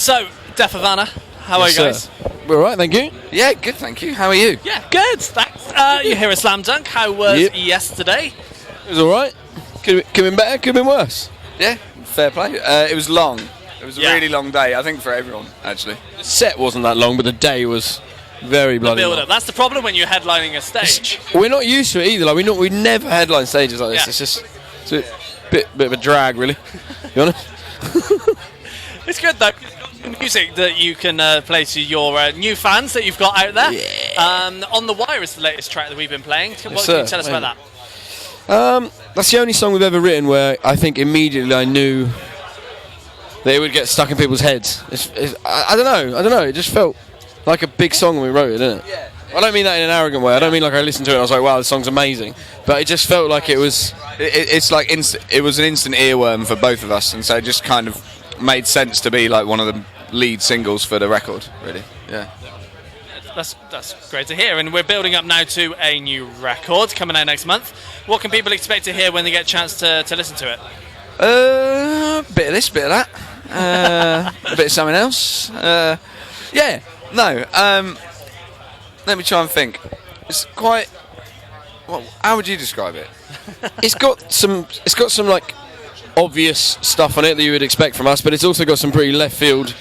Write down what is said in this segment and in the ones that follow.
So, Deaf Havana, how are you guys? We're all right, thank you. Yeah, good, thank you. How are you? Yeah, good, thanks. You're here at Slam Dunk. How was yesterday? It was all right. Could have been better, could have been worse. Yeah, fair play. It was long. It was a really long day, I think, for everyone, actually. The set wasn't that long, but the day was very bloody long. Build-up. That's the problem when you're headlining a stage. We're not used to it either. Like we never headline stages like this. Yeah. It's a bit of a drag, really. To be honest. It's good though. Music that you can play to your new fans that you've got out there. Yeah. On the Wire is the latest track that we've been playing. What can you tell us about that? That's the only song we've ever written where I think immediately I knew that it would get stuck in people's heads. I don't know. It just felt like a big song when we wrote it, didn't it? Yeah. I don't mean that in an arrogant way. I don't mean like I listened to it and I was like, wow, this song's amazing. But it just felt like it was... It's like it was an instant earworm for both of us, and so it just kind of made sense to be like one of the lead singles for the record, really. Yeah. That's great to hear, and we're building up now to a new record coming out next month. What can people expect to hear when they get a chance to listen to it? A bit of this, bit of that, a bit of something else. Let me try and think. It's quite. Well, how would you describe it? It's got some like obvious stuff on it that you would expect from us, but it's also got some pretty left field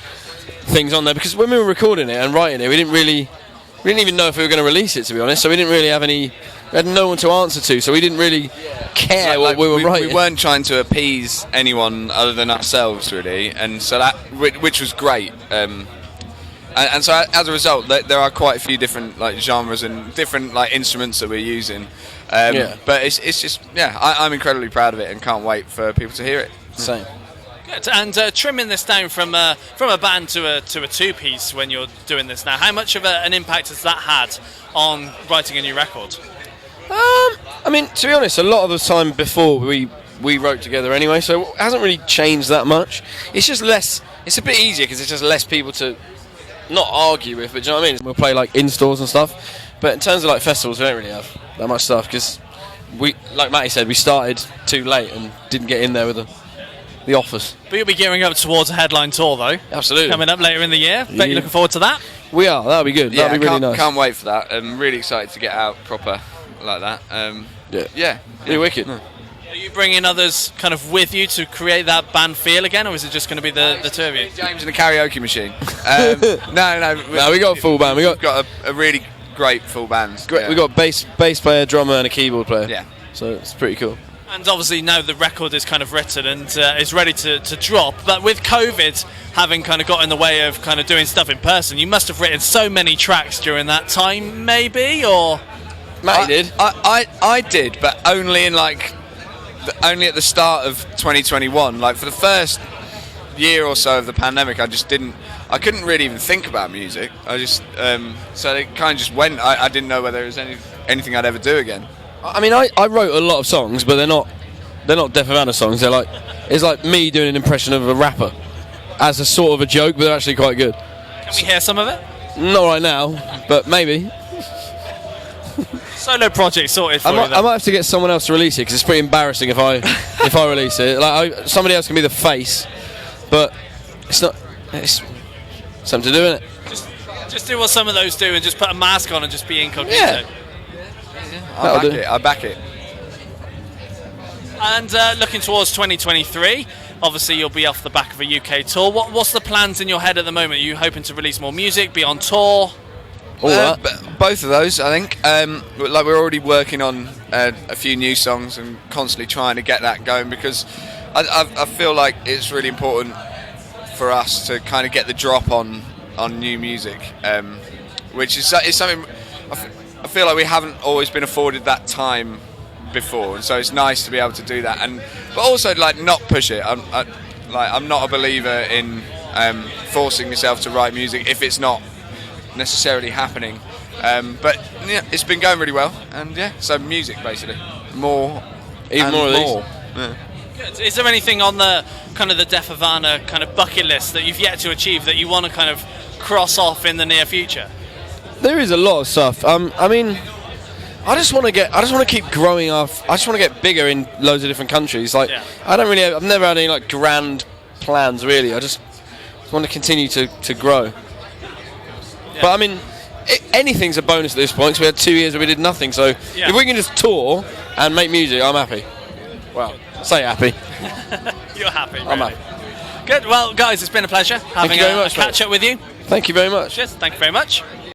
things on there, because when we were recording it and writing it, we didn't even know if we were going to release it, to be honest. So we didn't really have we had no one to answer to, so we didn't really care what we were writing. We weren't trying to appease anyone other than ourselves, really, and so that, which was great. And so as a result, there are quite a few different like genres and different like instruments that we're using. But it's just I'm incredibly proud of it and can't wait for people to hear it. Same. Good. And trimming this down from a band to a two-piece when you're doing this now, how much of an impact has that had on writing a new record? I mean, to be honest, a lot of the time before we wrote together anyway, so it hasn't really changed that much. It's just less. It's a bit easier because it's just less people to not argue with, but do you know what I mean? We'll play like in stores and stuff, but in terms of like festivals, we don't really have that much stuff because we, like Matty said, we started too late and didn't get in there with the offers. But you'll be gearing up towards a headline tour, though. Absolutely. Coming up later in the year. Bet you're looking forward to that. We are. That'll be good. That'll be really nice. Can't wait for that. I'm really excited to get out proper like that. Be wicked. Are you bringing others kind of with you to create that band feel again, or is it just going to be the two of you? James and the karaoke machine. No, we got a full band. We got a really great full band. We got a bass player, drummer, and a keyboard player. Yeah. So it's pretty cool. And obviously now the record is kind of written and is ready to drop. But with COVID having kind of got in the way of kind of doing stuff in person, you must have written so many tracks during that time, maybe, or... Matty did. I did, but only in only at the start of 2021. Like for the first year or so of the pandemic, I couldn't really even think about music. I just so it kind of just went. I didn't know whether there was anything I'd ever do again. I mean, I wrote a lot of songs, but they're not Deaf Havana songs. It's like me doing an impression of a rapper as a sort of a joke, but they're actually quite good. Can we hear some of it? Not right now, but maybe. Solo project sorted for you. I might have to get someone else to release it because it's pretty embarrassing if I release it. Like somebody else can be the face, but it's not. It's something to do, isn't it? Just do what some of those do and just put a mask on and just be incognito. Yeah. I back it. And looking towards 2023, obviously you'll be off the back of a UK tour. What's the plans in your head at the moment? Are you hoping to release more music, be on tour? Both of those, I think. Like we're already working on a few new songs and constantly trying to get that going because I feel like it's really important for us to kind of get the drop on new music, which is something I feel like we haven't always been afforded that time before, and so it's nice to be able to do that. But also like not push it. I'm not a believer in forcing yourself to write music if it's not necessarily happening, but yeah, it's been going really well, and so music basically more of these. Yeah. Good. Is there anything on the kind of the Deaf Havana kind of bucket list that you've yet to achieve that you want to kind of cross off in the near future? There is a lot of stuff. I mean, I just want to keep growing off. I just want to get bigger in loads of different countries. Like I've never had any like grand plans really. I just want to continue to grow. But I mean, anything's a bonus at this point. Because we had 2 years where we did nothing. So if we can just tour and make music, I'm happy. Well, say happy. You're happy. I'm Really. happy. Good. Well, guys, it's been a pleasure having you very much, a catch up with you. Thank you very much. Cheers. Thank you very much.